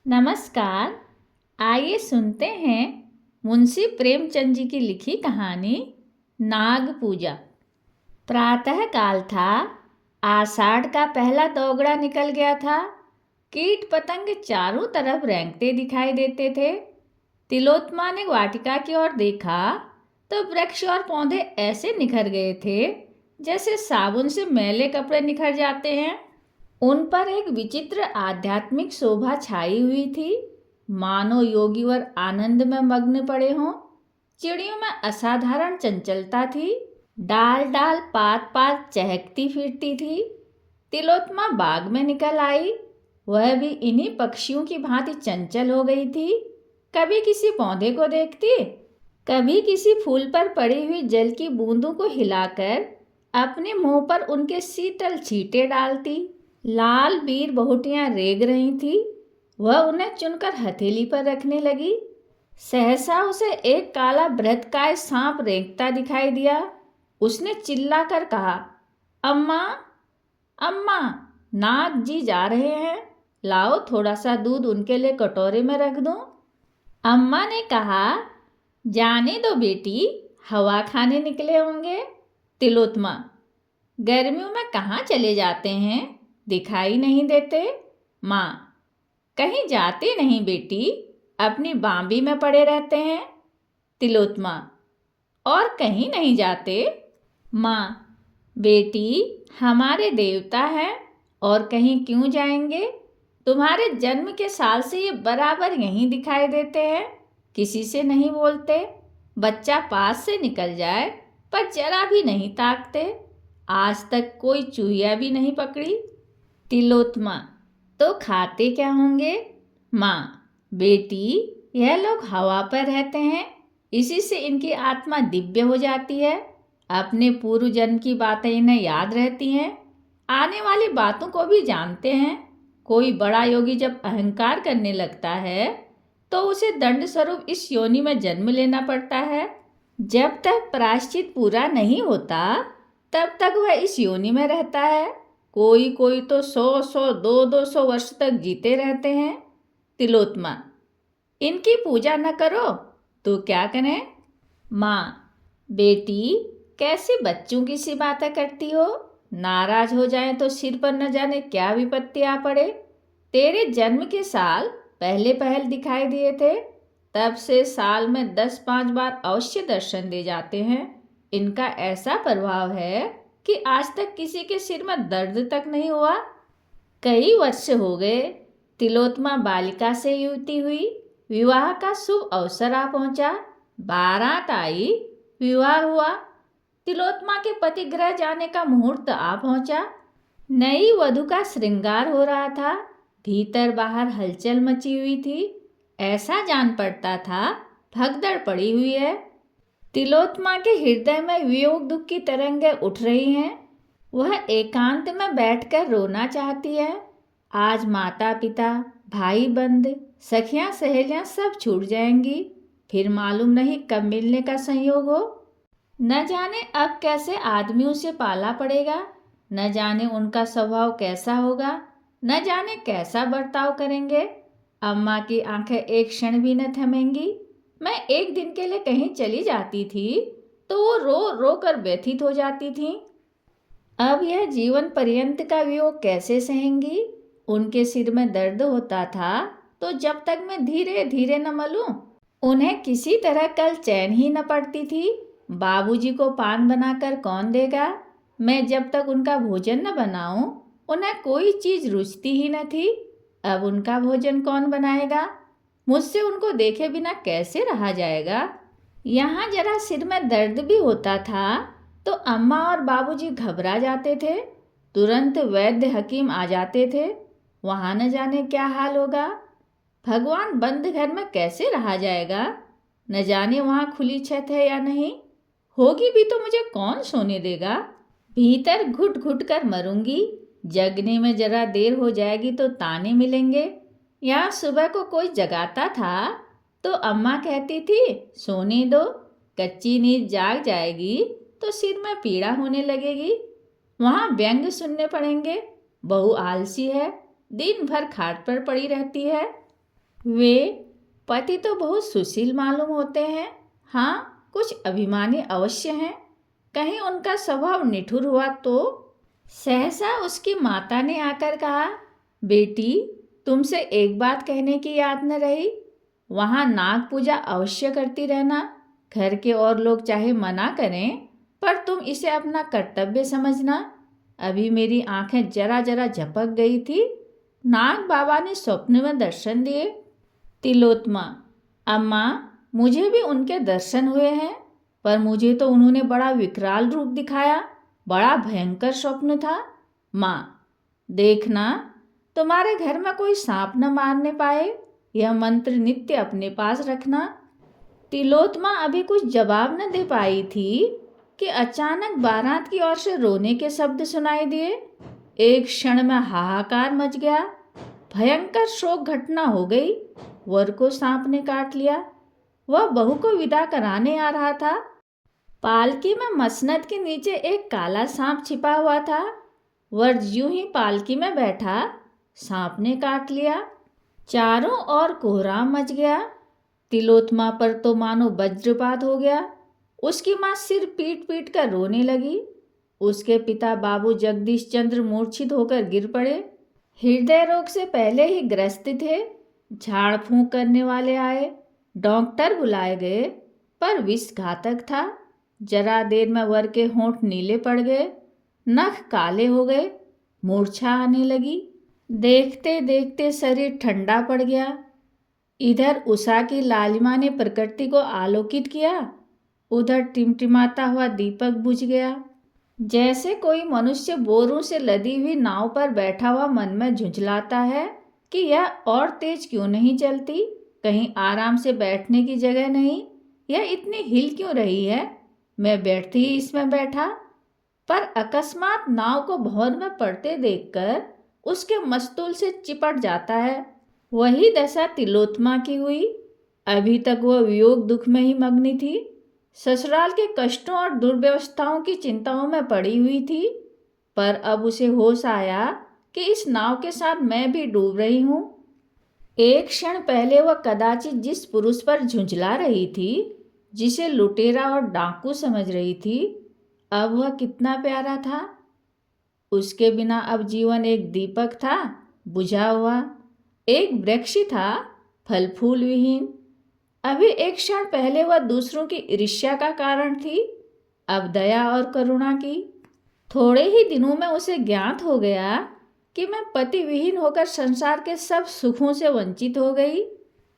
नमस्कार। आइए सुनते हैं मुंशी प्रेमचंद जी की लिखी कहानी नाग पूजा। प्रातः काल था। आषाढ़ का पहला दोगड़ा निकल गया था। कीट पतंग चारों तरफ रेंगते दिखाई देते थे। तिलोत्मा ने वाटिका की ओर देखा तो वृक्ष और पौधे ऐसे निखर गए थे जैसे साबुन से मैले कपड़े निखर जाते हैं। उन पर एक विचित्र आध्यात्मिक शोभा छाई हुई थी, मानो योगीवर आनंद में मग्न पड़े हों। चिड़ियों में असाधारण चंचलता थी, डाल डाल पात पात चहकती फिरती थी। तिलोत्मा बाग में निकल आई। वह भी इन्हीं पक्षियों की भांति चंचल हो गई थी। कभी किसी पौधे को देखती, कभी किसी फूल पर पड़ी हुई जल की बूंदों को हिलाकर अपने मुंह पर उनके शीतल छींटे डालती। लाल बीर बहुटियां रेग रही थी। वह उन्हें चुनकर हथेली पर रखने लगी। सहसा उसे एक काला बृहत्काय सांप रेंगता दिखाई दिया। उसने चिल्लाकर कहा, अम्मा, अम्मा, नाग जी जा रहे हैं, लाओ थोड़ा सा दूध उनके लिए कटोरे में रख दूं। अम्मा ने कहा, जाने दो बेटी, हवा खाने निकले होंगे। तिलोत्मा, गर्मियों में कहाँ चले जाते हैं, दिखाई नहीं देते। माँ, कहीं जाते नहीं बेटी, अपनी बांबी में पड़े रहते हैं। तिलोत्मा, और कहीं नहीं जाते। माँ, बेटी, हमारे देवता हैं, और कहीं क्यों जाएंगे। तुम्हारे जन्म के साल से ये बराबर यहीं दिखाई देते हैं, किसी से नहीं बोलते। बच्चा पास से निकल जाए पर जरा भी नहीं ताकते। आज तक कोई चूहिया भी नहीं पकड़ी। तिलोत्मा, तो खाते क्या होंगे। माँ, बेटी, यह लोग हवा पर रहते हैं, इसी से इनकी आत्मा दिव्य हो जाती है। अपने पूर्व जन्म की बातें इन्हें याद रहती हैं, आने वाली बातों को भी जानते हैं। कोई बड़ा योगी जब अहंकार करने लगता है तो उसे दंड स्वरूप इस योनि में जन्म लेना पड़ता है। जब तक प्रायश्चित पूरा नहीं होता तब तक वह इस योनि में रहता है। कोई कोई तो 100 200 वर्ष तक जीते रहते हैं। तिलोत्मा, इनकी पूजा न करो तो क्या करें। माँ, बेटी, कैसे बच्चों की सी बातें करती हो। नाराज हो जाए तो सिर पर न जाने क्या विपत्ति आ पड़े। तेरे जन्म के साल पहले पहल दिखाई दिए थे, तब से साल में 10-5 बार अवश्य दर्शन दे जाते हैं। इनका ऐसा प्रभाव है कि आज तक किसी के सिर में दर्द तक नहीं हुआ। कई वर्ष हो गए। तिलोत्मा बालिका से युवती हुई, विवाह का शुभ अवसर आ पहुंचा। बारात आई, विवाह हुआ। तिलोत्मा के पति गृह जाने का मुहूर्त आ पहुंचा। नई वधू का श्रृंगार हो रहा था। भीतर बाहर हलचल मची हुई थी। ऐसा जान पड़ता था भगदड़ पड़ी हुई है। तिलोत्मा के हृदय में वियोग दुख की तरंगें उठ रही हैं। वह एकांत में बैठकर रोना चाहती है। आज माता पिता, भाई बंद, सखियां सहेलियां सब छूट जाएंगी। फिर मालूम नहीं कब मिलने का संयोग हो। न जाने अब कैसे आदमियों से पाला पड़ेगा, न जाने उनका स्वभाव कैसा होगा, न जाने कैसा बर्ताव करेंगे। अम्मा की आंखें एक क्षण भी न थमेंगी। मैं एक दिन के लिए कहीं चली जाती थी तो वो रो रो कर व्यथित हो जाती थी। अब यह जीवन पर्यंत का वियोग कैसे सहेंगी। उनके सिर में दर्द होता था तो जब तक मैं धीरे धीरे न मलूं, उन्हें किसी तरह कल चैन ही न पड़ती थी। बाबूजी को पान बनाकर कौन देगा। मैं जब तक उनका भोजन न बनाऊं, उन्हें कोई चीज रुचती ही न थी। अब उनका भोजन कौन बनाएगा। मुझसे उनको देखे बिना कैसे रहा जाएगा। यहाँ जरा सिर में दर्द भी होता था तो अम्मा और बाबूजी घबरा जाते थे। तुरंत वैद्य हकीम आ जाते थे। वहाँ न जाने क्या हाल होगा। भगवान, बंद घर में कैसे रहा जाएगा। न जाने वहाँ खुली छत है या नहीं। होगी भी तो मुझे कौन सोने देगा। भीतर घुट घुट कर मरूंगी। जगने में जरा देर हो जाएगी तो ताने मिलेंगे। यहाँ सुबह को कोई जगाता था तो अम्मा कहती थी, सोने दो, कच्ची नींद जाग जाएगी तो सिर में पीड़ा होने लगेगी। वहाँ व्यंग सुनने पड़ेंगे। बहू आलसी है, दिन भर खाट पर पड़ी रहती है। वे पति तो बहुत सुशील मालूम होते हैं। हाँ, कुछ अभिमानी अवश्य हैं। कहीं उनका स्वभाव निठुर हुआ तो? सहसा उसकी माता ने आकर कहा, बेटी, तुमसे एक बात कहने की याद न रही। वहाँ नाग पूजा अवश्य करती रहना। घर के और लोग चाहे मना करें, पर तुम इसे अपना कर्तव्य समझना। अभी मेरी आंखें जरा जरा झपक गई थी, नाग बाबा ने स्वप्न में दर्शन दिए। तिलोत्मा, अम्मा, मुझे भी उनके दर्शन हुए हैं, पर मुझे तो उन्होंने बड़ा विकराल रूप दिखाया। बड़ा भयंकर स्वप्न था। माँ, देखना, तुम्हारे घर में कोई सांप न मारने पाए। यह मंत्र नित्य अपने पास रखना। तिलोत्मा अभी कुछ जवाब न दे पाई थी कि अचानक बारात की ओर से रोने के शब्द सुनाई दिए। एक क्षण में हाहाकार मच गया। भयंकर शोक घटना हो गई। वर को सांप ने काट लिया। वह बहू को विदा कराने आ रहा था। पालकी में मसनद के नीचे एक काला सांप छिपा हुआ था। वर यूं ही पालकी में बैठा, सांप ने काट लिया। चारों ओर कोहराम मच गया। तिलोत्मा पर तो मानो वज्रपात हो गया। उसकी माँ सिर पीट पीट कर रोने लगी। उसके पिता बाबू जगदीश चंद्र मूर्छित होकर गिर पड़े। हृदय रोग से पहले ही ग्रस्त थे। झाड़ फूंक करने वाले आए, डॉक्टर बुलाए गए, पर विष घातक था। जरा देर में वर के होंठ नीले पड़ गए, नख काले हो गए, मूर्छा आने लगी। देखते देखते शरीर ठंडा पड़ गया। इधर उषा की लालिमा ने प्रकृति को आलोकित किया, उधर टिमटिमाता हुआ दीपक बुझ गया। जैसे कोई मनुष्य बोरों से लदी हुई नाव पर बैठा हुआ मन में झुंझलाता है कि यह और तेज क्यों नहीं चलती, कहीं आराम से बैठने की जगह नहीं, यह इतनी हिल क्यों रही है, मैं बैठती ही इसमें बैठा। पर अकस्मात नाव को भंवर में पड़ते देखकर उसके मस्तूल से चिपट जाता है। वही दशा तिलोत्मा की हुई। अभी तक वह वियोग दुख में ही मग्न थी। ससुराल के कष्टों और दुर्व्यवस्थाओं की चिंताओं में पड़ी हुई थी। पर अब उसे होश आया कि इस नाव के साथ मैं भी डूब रही हूँ। एक क्षण पहले वह कदाचित जिस पुरुष पर झुंझला रही थी, जिसे लुटेरा और डाकू समझ रही थी, अब वह कितना प्यारा था। उसके बिना अब जीवन एक दीपक था, बुझा हुआ, एक वृक्ष था, फल फूल विहीन। अभी एक क्षण पहले वह दूसरों की ईर्ष्या का कारण थी, अब दया और करुणा की। थोड़े ही दिनों में उसे ज्ञात हो गया कि मैं पति विहीन होकर संसार के सब सुखों से वंचित हो गई।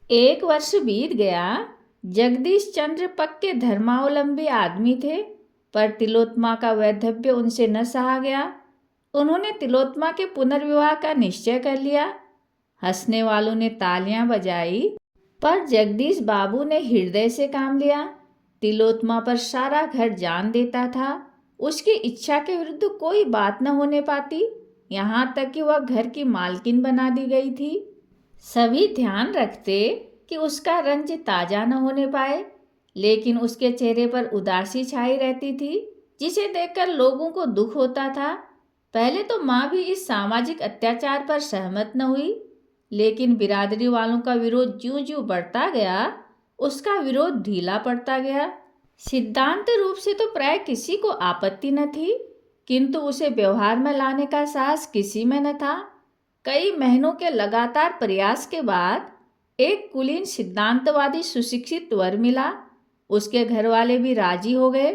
1 वर्ष बीत गया। जगदीश चंद्र पक्के धर्मावलंबी आदमी थे, पर तिलोत्मा का वैधव्य उनसे न सहा गया। उन्होंने तिलोत्मा के पुनर्विवाह का निश्चय कर लिया। हंसने वालों ने तालियां बजाई, पर जगदीश बाबू ने हृदय से काम लिया। तिलोत्मा पर सारा घर जान देता था। उसकी इच्छा के विरुद्ध कोई बात न होने पाती, यहाँ तक कि वह घर की मालकिन बना दी गई थी। सभी ध्यान रखते कि उसका रंज ताजा न होने पाए, लेकिन उसके चेहरे पर उदासी छाई रहती थी, जिसे देखकर लोगों को दुख होता था। पहले तो माँ भी इस सामाजिक अत्याचार पर सहमत न हुई, लेकिन बिरादरी वालों का विरोध ज्यों ज्यों बढ़ता गया, उसका विरोध ढीला पड़ता गया। सिद्धांत रूप से तो प्राय किसी को आपत्ति न थी, किंतु उसे व्यवहार में लाने का साहस किसी में न था। कई महीनों के लगातार प्रयास के बाद एक कुलीन सिद्धांतवादी सुशिक्षित वर मिला। उसके घर वाले भी राजी हो गए।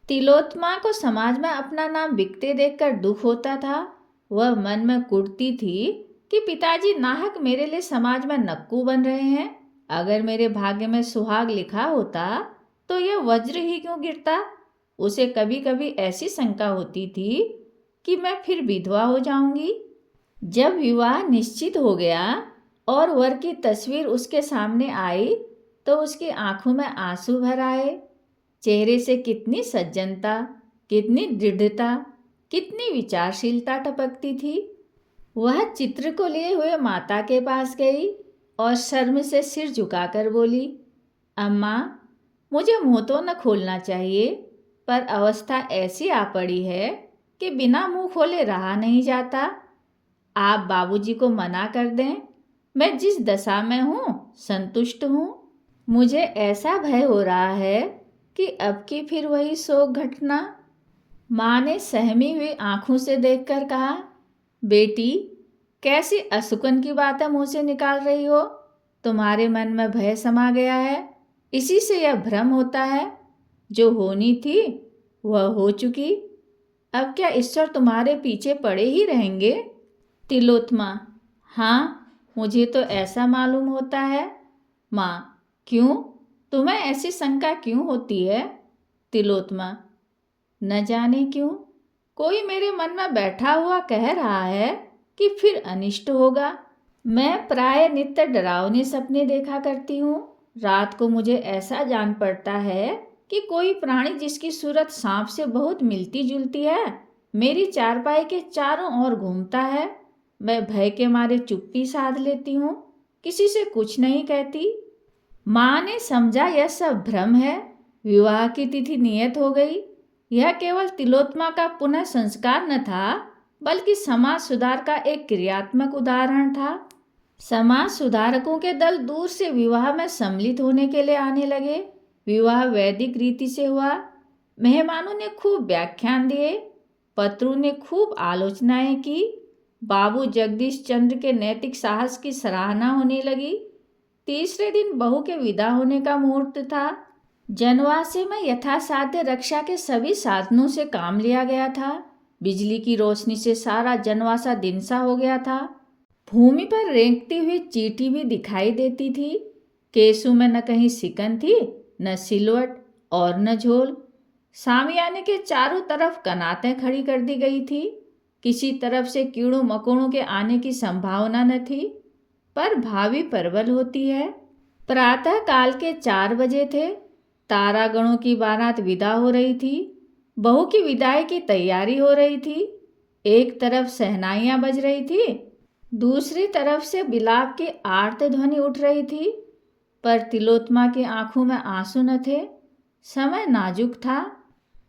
तिलोत्मा को समाज में अपना नाम बिकते देखकर दुख होता था। वह मन में कुढ़ती थी कि पिताजी नाहक मेरे लिए समाज में नक्कू बन रहे हैं। अगर मेरे भाग्य में सुहाग लिखा होता तो यह वज्र ही क्यों गिरता। उसे कभी कभी ऐसी शंका होती थी कि मैं फिर विधवा हो जाऊंगी। जब विवाह निश्चित हो गया और वर की तस्वीर उसके सामने आई तो उसकी आंखों में आंसू भर आए। चेहरे से कितनी सज्जनता, कितनी दृढ़ता, कितनी विचारशीलता टपकती थी। वह चित्र को लिए हुए माता के पास गई और शर्म से सिर झुकाकर बोली, अम्मा, मुझे मुंह तो न खोलना चाहिए, पर अवस्था ऐसी आ पड़ी है कि बिना मुंह खोले रहा नहीं जाता। आप बाबूजी को मना कर दें। मैं जिस दशा में हूँ संतुष्ट हूँ। मुझे ऐसा भय हो रहा है कि अब की फिर वही शोक घटना। माँ ने सहमी हुई आंखों से देखकर कहा, बेटी, कैसी असुकन की बातें मुंह से निकाल रही हो? तुम्हारे मन में भय समा गया है, इसी से यह भ्रम होता है। जो होनी थी वह हो चुकी, अब क्या ईश्वर तुम्हारे पीछे पड़े ही रहेंगे? तिलोत्मा, हाँ, मुझे तो ऐसा मालूम होता है। माँ, क्यों? तुम्हें ऐसी शंका क्यों होती है? तिलोत्मा, न जाने क्यों, कोई मेरे मन में बैठा हुआ कह रहा है कि फिर अनिष्ट होगा। मैं प्राय नित्य डरावने सपने देखा करती हूँ। रात को मुझे ऐसा जान पड़ता है कि कोई प्राणी जिसकी सूरत सांप से बहुत मिलती जुलती है मेरी चारपाई के चारों ओर घूमता है। मैं भय के मारे चुप्पी साध लेती हूँ, किसी से कुछ नहीं कहती। माँ ने समझा यह सब भ्रम है। विवाह की तिथि नियत हो गई। यह केवल तिलोत्मा का पुनः संस्कार न था, बल्कि समाज सुधार का एक क्रियात्मक उदाहरण था। समाज सुधारकों के दल दूर से विवाह में सम्मिलित होने के लिए आने लगे। विवाह वैदिक रीति से हुआ। मेहमानों ने खूब व्याख्यान दिए, पत्रों ने खूब आलोचनाएं की। बाबू जगदीश चंद्र के नैतिक साहस की सराहना होने लगी। तीसरे दिन बहू के विदा होने का मुहूर्त था। जनवासे में यथासाध्य रक्षा के सभी साधनों से काम लिया गया था। बिजली की रोशनी से सारा जनवासा दिनसा हो गया था। भूमि पर रेंगती हुई चींटी भी दिखाई देती थी। केसू में न कहीं सिकन थी, न सिलवट और न झोल। सामियाने के चारों तरफ कनातें खड़ी कर दी गई थी। किसी तरफ से कीड़ों मकोड़ों के आने की संभावना न थी, पर भावी प्रबल होती है। प्रातः काल के 4 बजे थे। तारागणों की बारात विदा हो रही थी। बहू की विदाई की तैयारी हो रही थी। एक तरफ शहनाइयाँ बज रही थी, दूसरी तरफ से बिलाप की आर्त ध्वनि उठ रही थी। पर तिलोत्मा की आंखों में आंसू न थे। समय नाजुक था।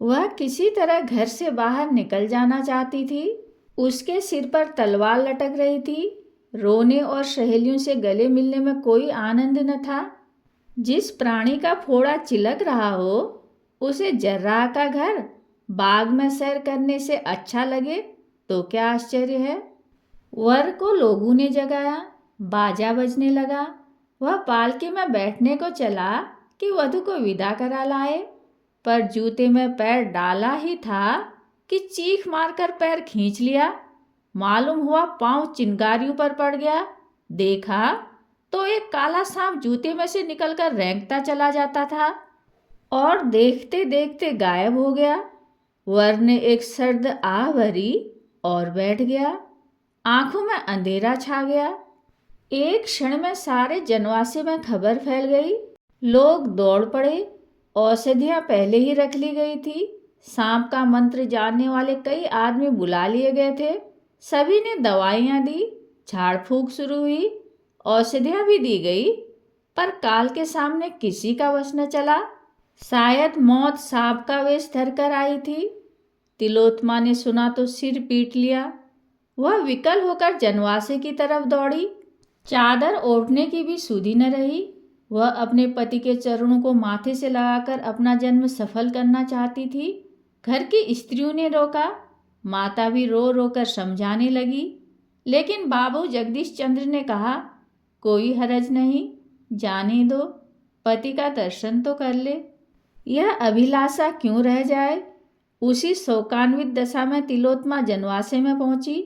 वह किसी तरह घर से बाहर निकल जाना चाहती थी। उसके सिर पर तलवार लटक रही थी। रोने और सहेलियों से गले मिलने में कोई आनंद न था। जिस प्राणी का फोड़ा चिलक रहा हो, उसे जर्राह का घर बाग में सैर करने से अच्छा लगे तो क्या आश्चर्य है। वर को लोगों ने जगाया। बाजा बजने लगा। वह पालकी में बैठने को चला कि वधू को विदा करा लाए, पर जूते में पैर डाला ही था कि चीख मारकर पैर खींच लिया। मालूम हुआ पांव चिंगारियों पर पड़ गया। देखा तो एक काला सांप जूते में से निकलकर रेंगता चला जाता था और देखते देखते गायब हो गया। वर ने एक सर्द आह भरी और बैठ गया। आंखों में अंधेरा छा गया। एक क्षण में सारे जनवासे में खबर फैल गई। लोग दौड़ पड़े। औषधियां पहले ही रख ली गई थी। सांप का मंत्र जानने वाले कई आदमी बुला लिए गए थे। सभी ने दवाइयां दी। झाड़ फूंक शुरू हुई। औषधियां भी दी गई, पर काल के सामने किसी का वश न चला। शायद मौत सांप का वेश धरकर आई थी। तिलोत्मा ने सुना तो सिर पीट लिया। वह विकल होकर जनवासे की तरफ दौड़ी। चादर ओढ़ने की भी सुधि न रही। वह अपने पति के चरणों को माथे से लगाकर अपना जन्म सफल करना चाहती थी। घर की स्त्रियों ने रोका। माता भी रो रो कर समझाने लगी, लेकिन बाबू जगदीश चंद्र ने कहा, कोई हरज नहीं, जाने दो, पति का दर्शन तो कर ले। यह अभिलाषा क्यों रह जाए। उसी शोकान्वित दशा में तिलोत्मा जनवासे में पहुंची,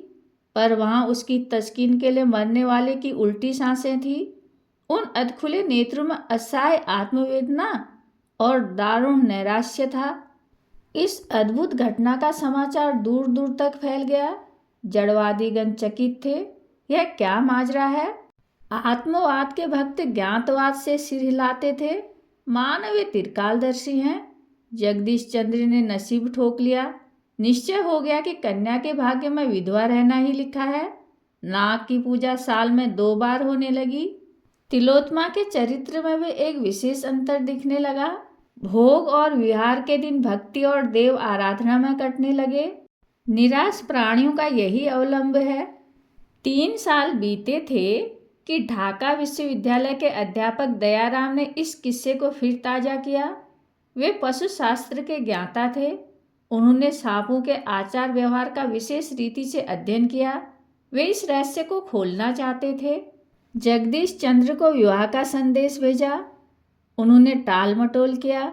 पर वहां उसकी तस्कीन के लिए मरने वाले की उल्टी सांसें थी। उन अधखुले नेत्रों में असहाय आत्मवेदना और दारुण नैराश्य था। इस अद्भुत घटना का समाचार दूर दूर तक फैल गया। जड़वादीगण चकित थे। यह क्या माजरा है। आत्मवाद के भक्त ज्ञातवाद से सिर हिलाते थे। मानव त्रिकालदर्शी हैं। जगदीश चंद्र ने नसीब ठोक लिया। निश्चय हो गया कि कन्या के भाग्य में विधवा रहना ही लिखा है। नाग की पूजा साल में 2 बार होने लगी। तिलोत्मा के चरित्र में भी एक विशेष अंतर दिखने लगा। भोग और विहार के दिन भक्ति और देव आराधना में कटने लगे। निराश प्राणियों का यही अवलंब है। 3 साल बीते थे कि ढाका विश्वविद्यालय के अध्यापक दयाराम ने इस किस्से को फिर ताज़ा किया। वे पशु शास्त्र के ज्ञाता थे। उन्होंने सांपों के आचार व्यवहार का विशेष रीति से अध्ययन किया। वे इस रहस्य को खोलना चाहते थे। जगदीश चंद्र को विवाह का संदेश भेजा। उन्होंने टाल मटोल किया।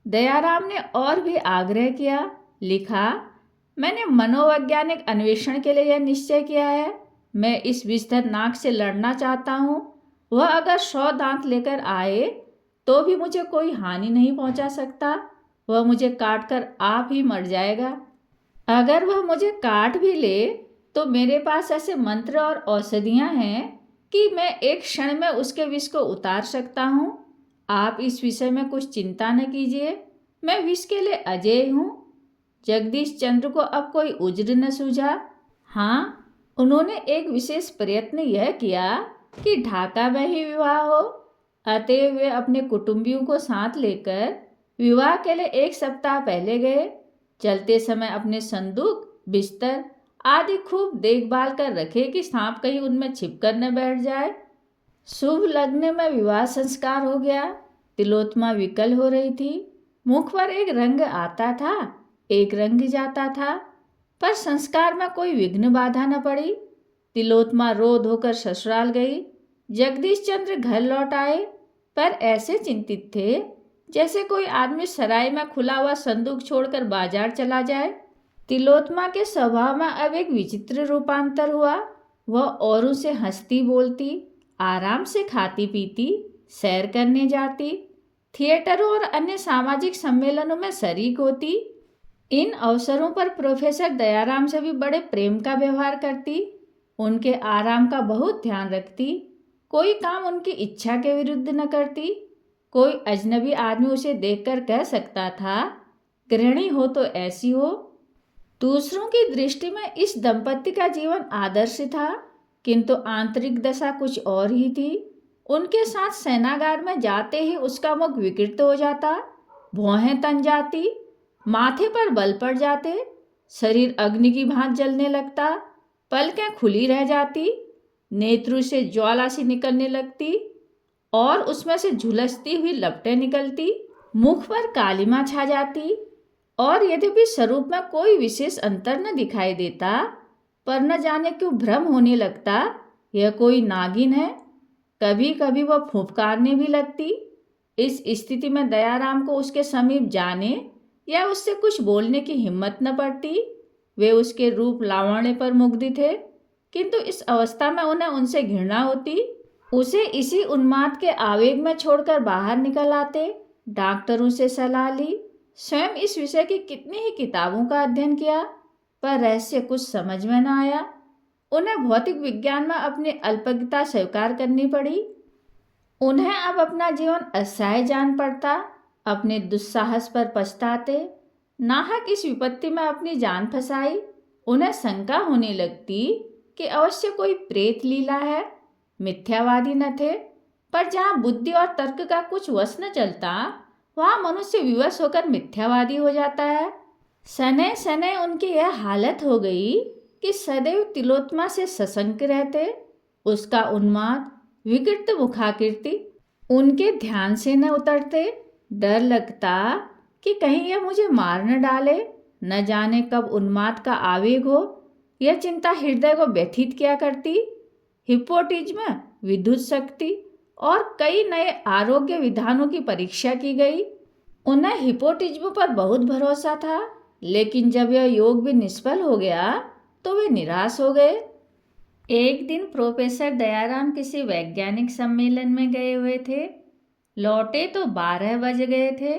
दयाराम ने और भी आग्रह किया। लिखा, मैंने मनोवैज्ञानिक अन्वेषण के लिए यह निश्चय किया है। मैं इस विषधर नाग से लड़ना चाहता हूँ। वह अगर 100 दांत लेकर आए तो भी मुझे कोई हानि नहीं पहुँचा सकता। वह मुझे काट कर आप ही मर जाएगा। अगर वह मुझे काट भी ले तो मेरे पास ऐसे मंत्र और औषधियाँ हैं कि मैं एक क्षण में उसके विष को उतार सकता हूँ। आप इस विषय में कुछ चिंता न कीजिए, मैं विष के लिए अजेय हूँ। जगदीश चंद्र को अब कोई उज्र न सूझा। हाँ, उन्होंने एक विशेष प्रयत्न यह किया कि ढाका में ही विवाह हो। अतएव वे अपने कुटुंबियों को साथ लेकर विवाह के लिए 1 सप्ताह पहले गए। चलते समय अपने संदूक, बिस्तर आदि खूब देखभाल कर रखे कि सांप कहीं उनमें छिपकर न बैठ जाए। शुभ लग्न में विवाह संस्कार हो गया। तिलोत्तमा विकल हो रही थी। मुख पर एक रंग आता था, एक रंग जाता था, पर संस्कार में कोई विघ्न बाधा न पड़ी। तिलोत्तमा रो धोकर ससुराल गई। जगदीश चंद्र घर लौट आए, पर ऐसे चिंतित थे जैसे कोई आदमी सराय में खुला हुआ संदूक छोड़कर बाजार चला जाए। तिलोत्तमा के स्वभाव में अब एक विचित्र रूपांतर हुआ। वह औरों से हंसती बोलती, आराम से खाती पीती, सैर करने जाती, थिएटरों और अन्य सामाजिक सम्मेलनों में शरीक होती। इन अवसरों पर प्रोफेसर दयाराम से भी बड़े प्रेम का व्यवहार करती, उनके आराम का बहुत ध्यान रखती, कोई काम उनकी इच्छा के विरुद्ध न करती। कोई अजनबी आदमी उसे देखकर कह सकता था, गृहिणी हो तो ऐसी हो। दूसरों की दृष्टि में इस दंपति का जीवन आदर्श था, किंतु आंतरिक दशा कुछ और ही थी। उनके साथ सेनागार में जाते ही उसका मुख विकृत हो जाता, भौहें तन जाती, माथे पर बल पड़ जाते, शरीर अग्नि की भांति जलने लगता, पलकें खुली रह जाती, नेत्रों से ज्वाला सी निकलने लगती और उसमें से झुलसती हुई लपटें निकलती, मुख पर कालिमा छा जाती और यद्यपि स्वरूप में कोई विशेष अंतर न दिखाई देता, पर न जाने क्यों भ्रम होने लगता यह कोई नागिन है। कभी कभी वह फुफकारने भी लगती। इस स्थिति में दयाराम को उसके समीप जाने या उससे कुछ बोलने की हिम्मत न पड़ती। वे उसके रूप लावण्य पर मुग्ध थे, किंतु इस अवस्था में उन्हें उनसे घृणा होती। उसे इसी उन्माद के आवेग में छोड़कर बाहर निकल आते। डॉक्टरों से सलाह ली, स्वयं इस विषय की कितनी ही किताबों का अध्ययन किया, पर रहस्य कुछ समझ में न आया। उन्हें भौतिक विज्ञान में अपनी अल्पज्ञता स्वीकार करनी पड़ी। उन्हें अब अपना जीवन असह्य जान पड़ता। अपने दुस्साहस पर पछताते। नाहक इस विपत्ति में अपनी जान फंसाई। उन्हें शंका होने लगती कि अवश्य कोई प्रेत लीला है। मिथ्यावादी न थे, पर जहाँ बुद्धि और तर्क का कुछ वश न चलता, वहाँ मनुष्य विवश होकर मिथ्यावादी हो जाता है। सने सने उनकी यह हालत हो गई कि सदैव तिलोत्तमा से सशंक रहते। उसका उन्माद, विकृत मुखाकृति उनके ध्यान से न उतरते। डर लगता कि कहीं यह मुझे मार न डाले, न जाने कब उन्माद का आवेग हो। यह चिंता हृदय को व्यथित किया करती। हिप्नोटिज्म, विद्युत शक्ति और कई नए आरोग्य विधानों की परीक्षा की गई। उन्हें हिप्नोटिज्म पर बहुत भरोसा था, लेकिन जब यह योग भी निष्फल हो गया तो वे निराश हो गए। एक दिन प्रोफेसर दयाराम किसी वैज्ञानिक सम्मेलन में गए हुए थे। लौटे तो 12 बज गए थे।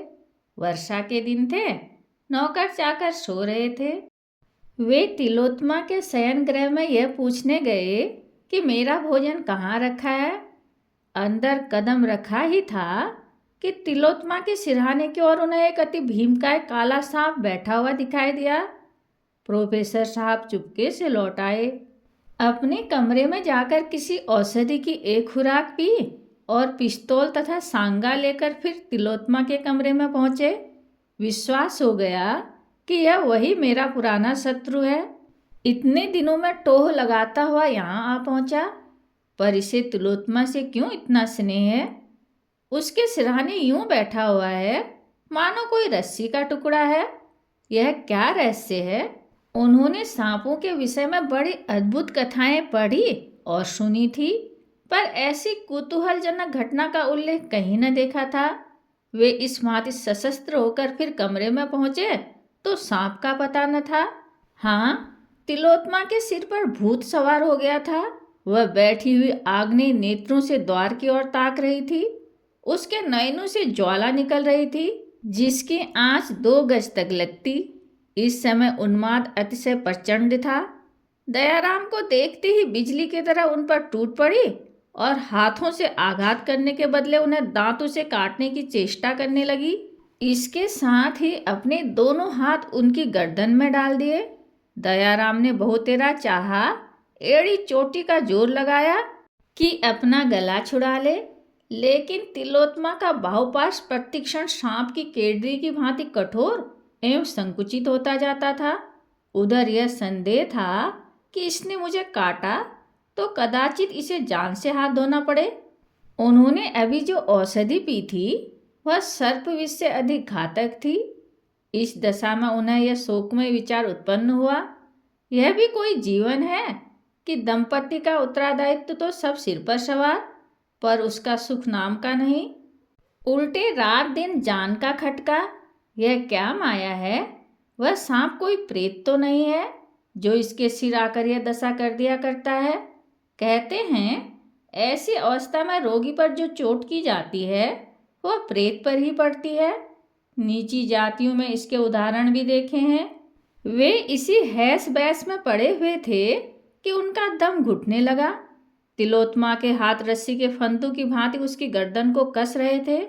वर्षा के दिन थे। नौकर चाकर सो रहे थे। वे तिलोत्तमा के शयन गृह में यह पूछने गए कि मेरा भोजन कहाँ रखा है। अंदर कदम रखा ही था कि तिलोत्तमा के सिरहाने की ओर उन्हें एक अति भीमकाय काला सांप बैठा हुआ दिखाई दिया। प्रोफेसर साहब चुपके से लौट आए। अपने कमरे में जाकर किसी औषधि की एक खुराक पी और पिस्तौल तथा सांगा लेकर फिर तिलोत्तमा के कमरे में पहुंचे। विश्वास हो गया कि यह वही मेरा पुराना शत्रु है। इतने दिनों में टोह लगाता हुआ यहाँ आ पहुंचा। पर इसे तिलोत्तमा से क्यों इतना स्नेह है? उसके सिरहाने यूं बैठा हुआ है मानो कोई रस्सी का टुकड़ा है। यह क्या रहस्य है? उन्होंने सांपों के विषय में बड़ी अद्भुत कथाएं पढ़ी और सुनी थी, पर ऐसी कुतूहलजनक घटना का उल्लेख कहीं न देखा था। वे इस भांति सशस्त्र होकर फिर कमरे में पहुंचे तो सांप का पता न था। हाँ, तिलोत्तमा के सिर पर भूत सवार हो गया था। वह बैठी हुई आग्नेय नेत्रों से द्वार की ओर ताक रही थी। उसके नयनों से ज्वाला निकल रही थी, जिसकी आंच 2 गज तक लगती। इस समय उन्माद अतिशय प्रचंड था। दयाराम को देखते ही बिजली की तरह उन पर टूट पड़ी और हाथों से आघात करने के बदले उन्हें दांतों से काटने की चेष्टा करने लगी। इसके साथ ही अपने दोनों हाथ उनकी गर्दन में डाल दिए। दयाराम ने बहुतेरा चाहा, एड़ी चोटी का जोर लगाया कि अपना गला छुड़ा ले, लेकिन तिलोत्तमा का बाहुपाश प्रतिक्षण सांप की केडरी की भांति कठोर एवं संकुचित होता जाता था। उधर यह संदेह था कि इसने मुझे काटा तो कदाचित इसे जान से हाथ धोना पड़े। उन्होंने अभी जो औषधि पी थी वह सर्पविष से अधिक घातक थी। इस दशा में उन्हें यह शोकमय विचार उत्पन्न हुआ, यह भी कोई जीवन है कि दंपति का उत्तरदायित्व तो सब सिर पर सवार, पर उसका सुख नाम का नहीं। उल्टे रात दिन जान का खटका। यह क्या माया है? वह सांप कोई प्रेत तो नहीं है जो इसके सिर आकर यह दशा कर दिया करता है। कहते हैं ऐसी अवस्था में रोगी पर जो चोट की जाती है वह प्रेत पर ही पड़ती है। नीची जातियों में इसके उदाहरण भी देखे हैं। वे इसी हैस बैस में पड़े हुए थे कि उनका दम घुटने लगा। तिलोत्तमा के हाथ रस्सी के फंदों की भांति उसकी गर्दन को कस रहे थे।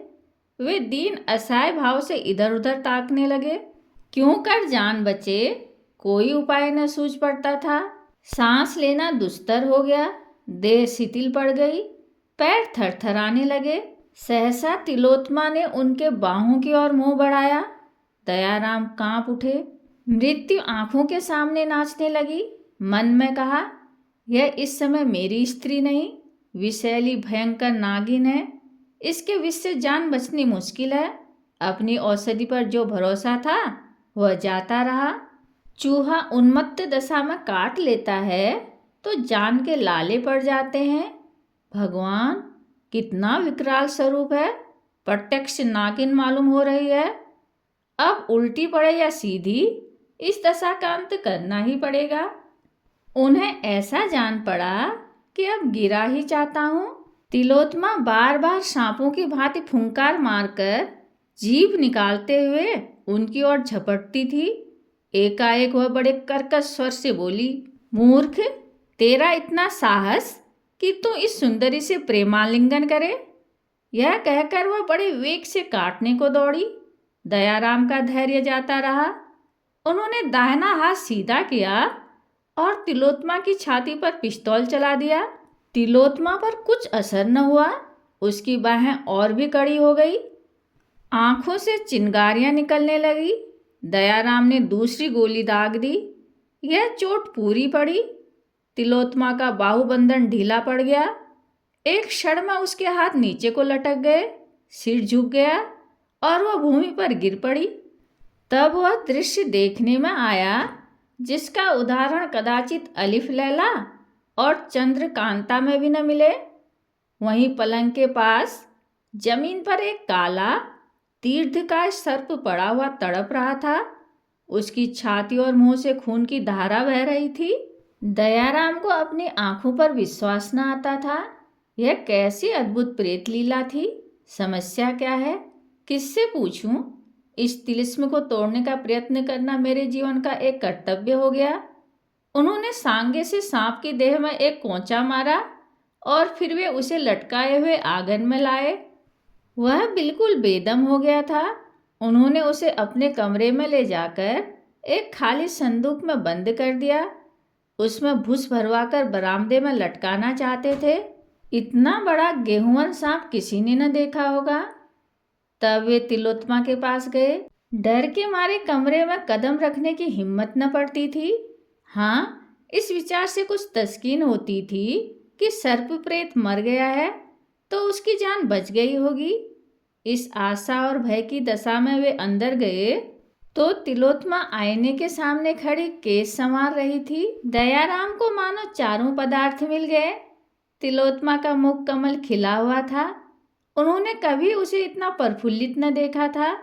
वे दीन असहाय भाव से इधर उधर ताकने लगे। क्यों कर जान बचे, कोई उपाय न सूझ पड़ता था। सांस लेना दुस्तर हो गया, देह शिथिल पड़ गई, पैर थरथराने लगे। सहसा तिलोत्तमा ने उनके बाहों की ओर मुंह बढ़ाया। दयाराम कांप उठे। मृत्यु आंखों के सामने नाचने लगी। मन में कहा, यह इस समय मेरी स्त्री नहीं, विषैली भयंकर नागिन है। इसके विष से जान बचनी मुश्किल है। अपनी औषधि पर जो भरोसा था वह जाता रहा। चूहा उन्मत्त दशा में काट लेता है तो जान के लाले पड़ जाते हैं। भगवान, कितना विकराल स्वरूप है। प्रत्यक्ष नागिन मालूम हो रही है। अब उल्टी पड़े या सीधी, इस दशा का अंत करना ही पड़ेगा। उन्हें ऐसा जान पड़ा कि अब गिरा ही चाहता हूँ। तिलोत्तमा बार बार सांपों की भांति फुंकार मारकर जीभ निकालते हुए उनकी ओर झपटती थी। एकाएक वह बड़े कर्कश स्वर से बोली, मूर्ख, तेरा इतना साहस कि तू इस सुंदरी से प्रेमालिंगन करे। यह कहकर वह बड़े वेग से काटने को दौड़ी। दयाराम का धैर्य जाता रहा। उन्होंने दाहिना हाथ सीधा किया और तिलोत्तमा की छाती पर पिस्तौल चला दिया। तिलोत्तमा पर कुछ असर न हुआ। उसकी बाहें और भी कड़ी हो गई, आंखों से चिंगारियां निकलने लगी। दयाराम ने दूसरी गोली दाग दी। यह चोट पूरी पड़ी। तिलोत्तमा का बाहुबंधन ढीला पड़ गया। एक क्षण में उसके हाथ नीचे को लटक गए, सिर झुक गया और वह भूमि पर गिर पड़ी। तब वह दृश्य देखने में आया जिसका उदाहरण कदाचित अलिफ लैला और चंद्रकांता में भी न मिले। वहीं पलंग के पास जमीन पर एक काला दीर्घकाय सर्प पड़ा हुआ तड़प रहा था। उसकी छाती और मुंह से खून की धारा बह रही थी। दयाराम को अपनी आंखों पर विश्वास न आता था। यह कैसी अद्भुत प्रेत लीला थी। समस्या क्या है, किससे पूछूं? इस तिलिस्म को तोड़ने का प्रयत्न करना मेरे जीवन का एक कर्तव्य हो गया। उन्होंने सांगे से सांप की देह में एक कोंचा मारा और फिर वे उसे लटकाए हुए आंगन में लाए। वह बिल्कुल बेदम हो गया था। उन्होंने उसे अपने कमरे में ले जाकर एक खाली संदूक में बंद कर दिया। उसमें भूस भरवाकर बरामदे में लटकाना चाहते थे। इतना बड़ा गेहुअन सांप किसी ने न देखा होगा। तब वे तिलोत्तमा के पास गए। डर के मारे कमरे में कदम रखने की हिम्मत न पड़ती थी। हाँ, इस विचार से कुछ तस्कीन होती थी कि सर्प प्रेत मर गया है तो उसकी जान बच गई होगी। इस आशा और भय की दशा में वे अंदर गए तो तिलोत्तमा आईने के सामने खड़ी केस संवार रही थी। दयाराम को मानो चारों पदार्थ मिल गए। तिलोत्तमा का मुख कमल खिला हुआ था। उन्होंने कभी उसे इतना प्रफुल्लित न देखा था।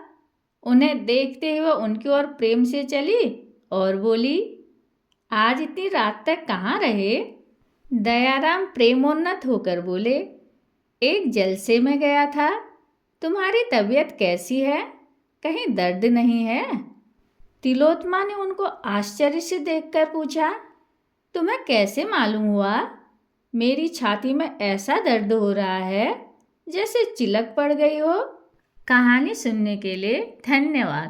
उन्हें देखते ही वह उनकी ओर प्रेम से चली और बोली, आज इतनी रात तक कहाँ रहे? दयाराम प्रेमोन्नत होकर बोले, एक जलसे में गया था। तुम्हारी तबीयत कैसी है? कहीं दर्द नहीं है? तिलोत्तमा ने उनको आश्चर्य से देखकर पूछा, तुम्हें कैसे मालूम हुआ? मेरी छाती में ऐसा दर्द हो रहा है जैसे चिलक पड़ गई हो। कहानी सुनने के लिए धन्यवाद।